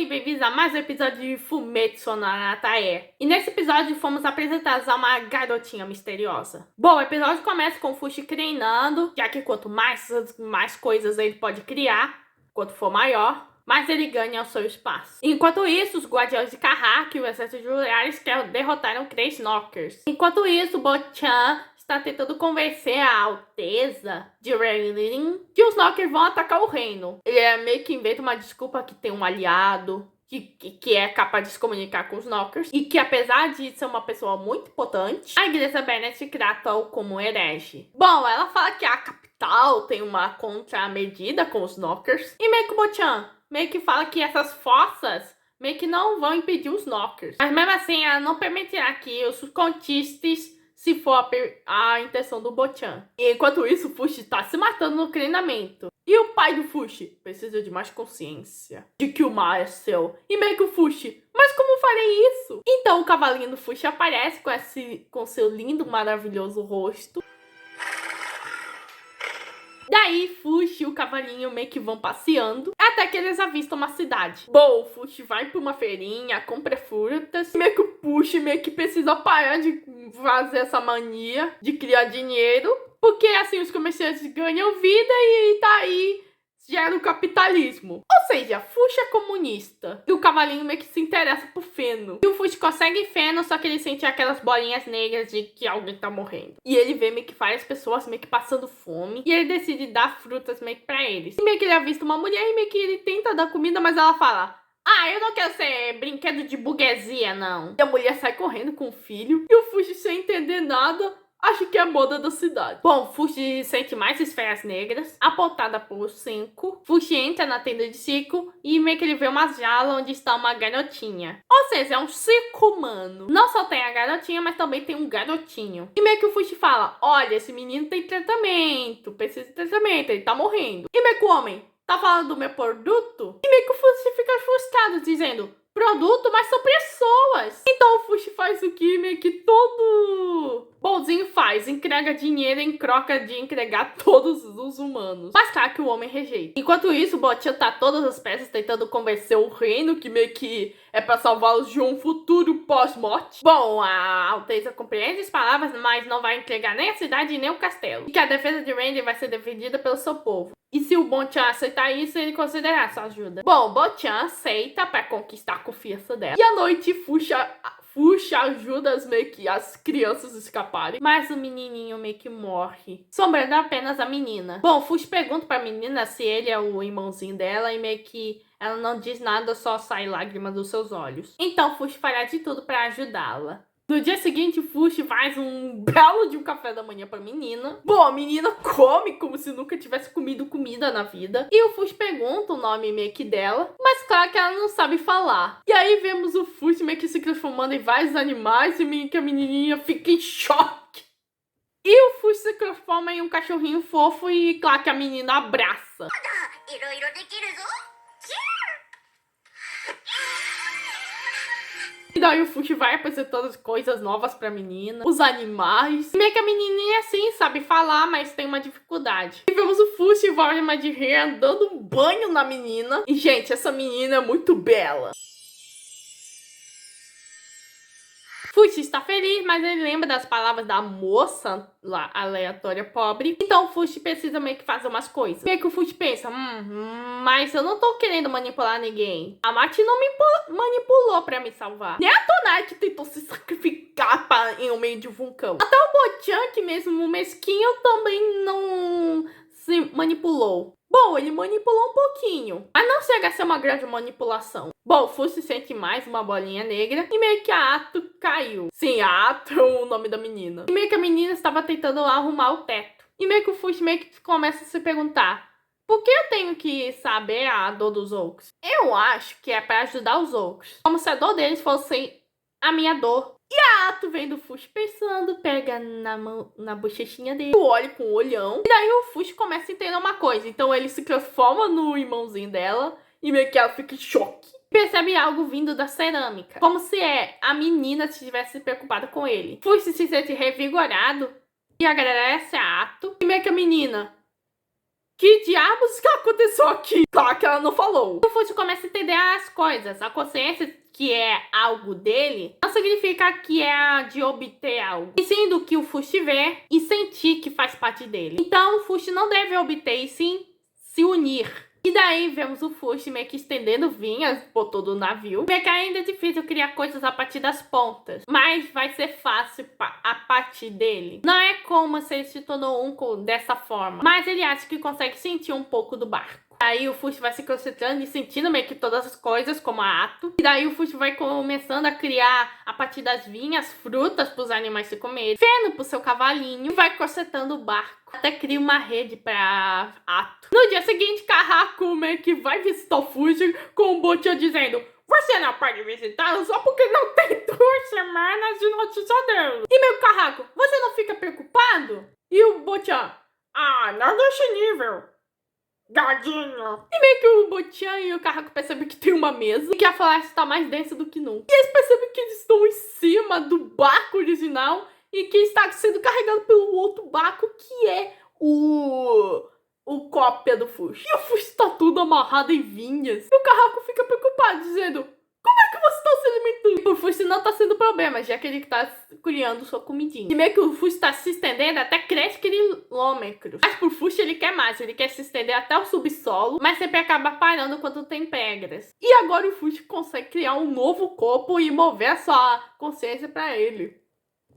e bem-vindos a mais um episódio de Fumetsu no Anatae. E nesse episódio fomos apresentados a uma garotinha misteriosa. Bom, o episódio começa com o Fushi treinando, já que quanto mais coisas ele pode criar, quanto for maior, mais ele ganha o seu espaço. Enquanto isso, os guardiões de Kahaki e o exército de Uraris derrotaram 3 Knockers. Enquanto isso, Bochan está tentando convencer a Alteza de Raylin que os Knockers vão atacar o reino. Ele meio que inventa uma desculpa que tem um aliado que é capaz de se comunicar com os Knockers e que, apesar de ser uma pessoa muito potente, a igreja Bennett trata-o como herege. Bom, ela fala que a capital tem uma contramedida com os Knockers e meio que o Bochan meio que fala que essas forças meio que não vão impedir os Knockers. Mas mesmo assim, ela não permitirá que os conquistes se for a intenção do Bochan. E enquanto isso, o Fushi tá se matando no treinamento. E o pai do Fushi precisa de mais consciência de que o mal é seu. E meio que o Fushi, mas como farei isso? Então o cavalinho do Fushi aparece com seu lindo, maravilhoso rosto. Daí, Fushi e o cavalinho meio que vão passeando, até que eles avistam uma cidade. Bom, o Fushi vai pra uma feirinha, compra frutas, meio que o Fushi meio que precisa parar de fazer essa mania de criar dinheiro, porque assim os comerciantes ganham vida e tá aí, gera o capitalismo. Ou seja, Fushi é comunista. E o cavalinho meio que se interessa por feno. E o Fushi consegue feno, só que ele sente aquelas bolinhas negras de que alguém tá morrendo. E ele vê meio que várias pessoas meio que passando fome. E ele decide dar frutas meio que pra eles. E meio que ele avista uma mulher e meio que ele tenta dar comida, mas ela fala: ah, eu não quero ser brinquedo de burguesia, não. E a mulher sai correndo com o filho. E o Fushi, sem entender nada, acho que é a moda da cidade. Bom, Fushi sente mais esferas negras, apontada por 5. Fushi entra na tenda de circo e meio que ele vê uma jaula onde está uma garotinha. Ou seja, é um circo humano. Não só tem a garotinha, mas também tem um garotinho. E meio que o Fushi fala: olha, esse menino tem tratamento, precisa de tratamento, ele tá morrendo. E meio que o homem: tá falando do meu produto? E meio que o Fushi fica frustrado, dizendo: produto, mas são pessoas. Então o Fushi faz o que meio que todo bonzinho faz: entrega dinheiro em troca de entregar todos os humanos. Mas claro que o homem rejeita. Enquanto isso, o Bochan tá todas as peças tentando convencer o reino que meio que é pra salvá-los de um futuro pós-morte. Bom, a Alteza compreende as palavras, mas não vai entregar nem a cidade nem o castelo. E que a defesa de Randy vai ser defendida pelo seu povo. E se o Bochan aceitar isso, ele considerará sua ajuda. Bom, Bochan aceita pra conquistar a confiança dela. E à noite, Fushi ajuda as crianças a escaparem. Mas o menininho meio que morre, sobrando apenas a menina. Bom, Fushi pergunta pra menina se ele é o irmãozinho dela e meio que ela não diz nada, só sai lágrimas dos seus olhos. Então Fushi fará de tudo pra ajudá-la. No dia seguinte, Fushi faz um belo de um café da manhã pra menina. Bom, a menina come como se nunca tivesse comido comida na vida. E o Fushi pergunta o nome meio que dela, mas claro que ela não sabe falar. E aí vemos o Fushi meio que se transformando em vários animais e meio que a menininha fica em choque. E o Fushi se transforma em um cachorrinho fofo e claro que a menina abraça. E daí o Fushi vai apresentando as coisas novas pra menina, os animais. E meio que a menininha assim sabe falar, mas tem uma dificuldade. E vemos o Fushi e Vorma de Hair dando um banho na menina. E gente, essa menina é muito bela. Fushi está feliz, mas ele lembra das palavras da moça lá, aleatória, pobre. Então o Fushi precisa meio que fazer umas coisas. Meio que o Fushi pensa: mas eu não tô querendo manipular ninguém. A Mati não me manipulou pra me salvar. Nem a Tonai que tentou se sacrificar em um meio de um vulcão. Até o Bochan, que mesmo mesquinho, também não se manipulou. Bom, ele manipulou um pouquinho, mas não chega a ser uma grande manipulação. Bom, o Fushi sente mais uma bolinha negra e meio que a Ato caiu. Sim, a Ato é o nome da menina. E meio que a menina estava tentando arrumar o teto. E meio que o Fushi meio que começa a se perguntar: por que eu tenho que saber a dor dos outros? Eu acho que é para ajudar os outros, como se a dor deles fosse a minha dor. E a Ato vem do Fushi pensando, pega na bochechinha dele, olha com o olhão. E daí o Fushi começa a entender uma coisa. Então ele se transforma no irmãozinho dela e meio que ela fica em choque. Percebe algo vindo da cerâmica, como se a menina estivesse preocupada com ele. Fushi se sente revigorado e agradece a Ato. E meio que a menina: Que diabos que aconteceu aqui? Claro que ela não falou. O Fushi começa a entender as coisas. A consciência que é algo dele não significa que é de obter algo. E sim do que o Fushi vê e sentir que faz parte dele. Então o Fushi não deve obter e sim se unir. E daí vemos o Fushi meio que estendendo vinhas por todo o navio. Meio que ainda é difícil criar coisas a partir das pontas, mas vai ser fácil a partir dele. Não é como se ele se tornou um dessa forma, mas ele acha que consegue sentir um pouco do barco. Aí o Fushi vai se concentrando e sentindo meio que todas as coisas, como a Ato. E daí o Fushi vai começando a criar, a partir das vinhas, frutas para os animais se comerem, feno para o seu cavalinho, e vai consertando o barco. Até cria uma rede pra Ato. No dia seguinte, Carraco meio que vai visitar o Fushi com o Bochan dizendo: você não pode visitá-lo só porque não tem 2 semanas de notícia dele. E meu Carraco, você não fica preocupado? E o Bochan: ah, não desse nível. Gadinho. E meio que o Bochan e o Carraco percebem que tem uma mesa e que a floresta está mais densa do que nunca. E eles percebem que eles estão em cima do barco original e que está sendo carregado pelo outro barco, que é o cópia do Fushi. E o Fushi está tudo amarrado em vinhas. E o Carraco fica preocupado, dizendo: como é que você está se alimentando? O Fushi não está sendo problema, já que ele está criando sua comidinha. E meio que o Fushi está se estendendo até cresce quilômetros. Mas pro Fushi ele quer mais, ele quer se estender até o subsolo, mas sempre acaba parando quando tem pedras. E agora o Fushi consegue criar um novo corpo e mover a sua consciência para ele.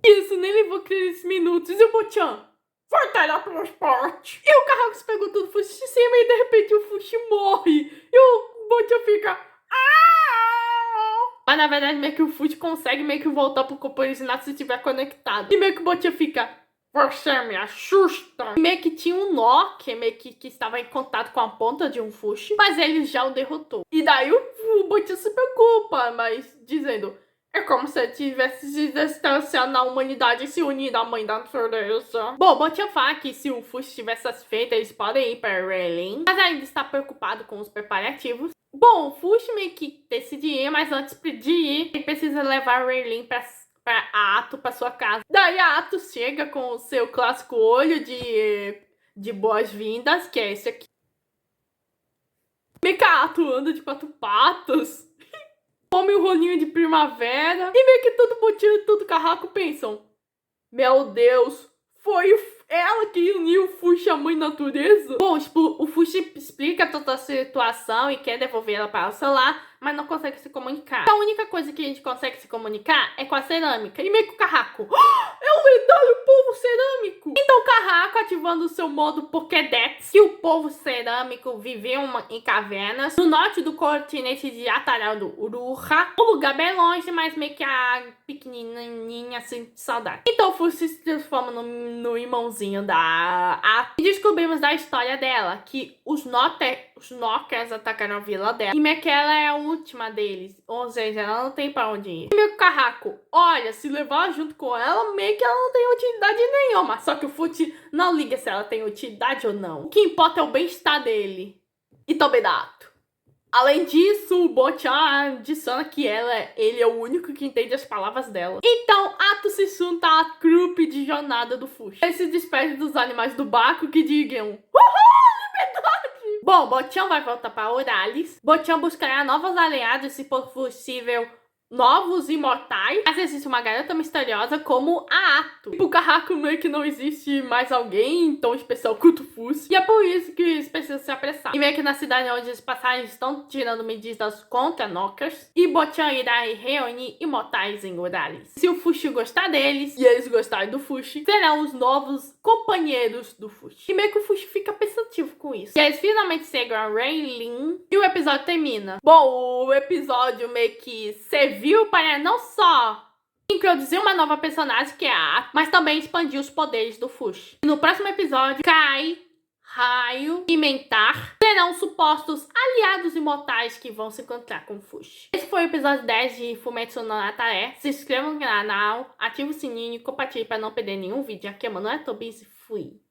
Isso nem levou 15 minutos. E o Bochan: vai talhar pelo esporte. E o Carraco se pegou todo o Fushi de cima e de repente o Fushi morre. E o Bochan fica: ah! Mas na verdade meio que o Fushi consegue meio que voltar pro corpo original se estiver conectado. E meio que o Bochan fica: você me assusta. E meio que tinha um nó que meio que estava em contato com a ponta de um Fushi, mas ele já o derrotou. E daí o Bochan se preocupa, mas dizendo: é como se ele tivesse se distanciado na humanidade e se unido à mãe da natureza. Bom, Bochan fala que se o Fushi tivesse satisfeito, eles podem ir para Rayleigh, mas ainda está preocupado com os preparativos. Bom, o Fushi meio que decide ir, mas antes de ir, ele precisa levar Rayleigh para a Ato para sua casa. Daí a Ato chega com o seu clássico olho de boas-vindas, que é esse aqui. Meio que a Ato anda de 4 patas. Come o rolinho de primavera. E meio que todo Bochan e todo Carraco pensam: meu Deus, foi ela que uniu o Fushi à mãe natureza? Bom, o Fushi explica toda a situação e quer devolver ela para o celular, mas não consegue se comunicar. A única coisa que a gente consegue se comunicar é com a cerâmica. E meio que o Carraco: é o lendário povo cerâmico! Então o Carraco, ativando o seu modo Pokédex, que o povo cerâmico viveu em cavernas no norte do continente de Ataral do Uruha. Um lugar bem longe, mas meio que a pequenininha assim de saudade. Então o Fushi se transforma no irmãozinho da Ato. E descobrimos da história dela que os Knockers atacaram a vila dela. E meio que ela é a última deles. Ou seja, ela não tem pra onde ir. E meio que o Carraco: olha, se levar junto com ela, meio que ela não tem utilidade nenhuma. Só que o Fushi não liga se ela tem utilidade ou não. O que importa é o bem-estar dele. E também da Ato. Além disso, o Bochan adiciona que ele é o único que entende as palavras dela. Então, Ato se junta à trupe de jornada do Fushi. Ele se despede dos animais do barco que digam: uhul, liberdade! Bom, Bochan vai voltar para Oralis. Bochan buscará novos aliados, se for possível, novos imortais. Mas existe uma garota misteriosa como a Ato. E pro Carraco meio que não existe mais alguém tão especial quanto o Fushi. E é por isso que eles precisam se apressar. E meio que na cidade onde os passagens estão tirando medidas contra Knockers. E Bochan irá reunir imortais em Oralis. Se o Fushi gostar deles e eles gostarem do Fushi, serão os novos companheiros do Fushi. E meio que o Fushi fica pensativo com isso. E eles finalmente chegam a Rayleigh e o episódio termina. Bom, o episódio meio que serviu para não só introduzir uma nova personagem, que é a Ato, mas também expandir os poderes do Fushi. No próximo episódio, Kai, Raio e Mentar serão supostos aliados imortais que vão se encontrar com o Fushi. Esse foi o episódio 10 de Fumetsu no Natare. Se inscreva no canal, ative o sininho e compartilhe para não perder nenhum vídeo. Aqui é Manoel Tobias e fui!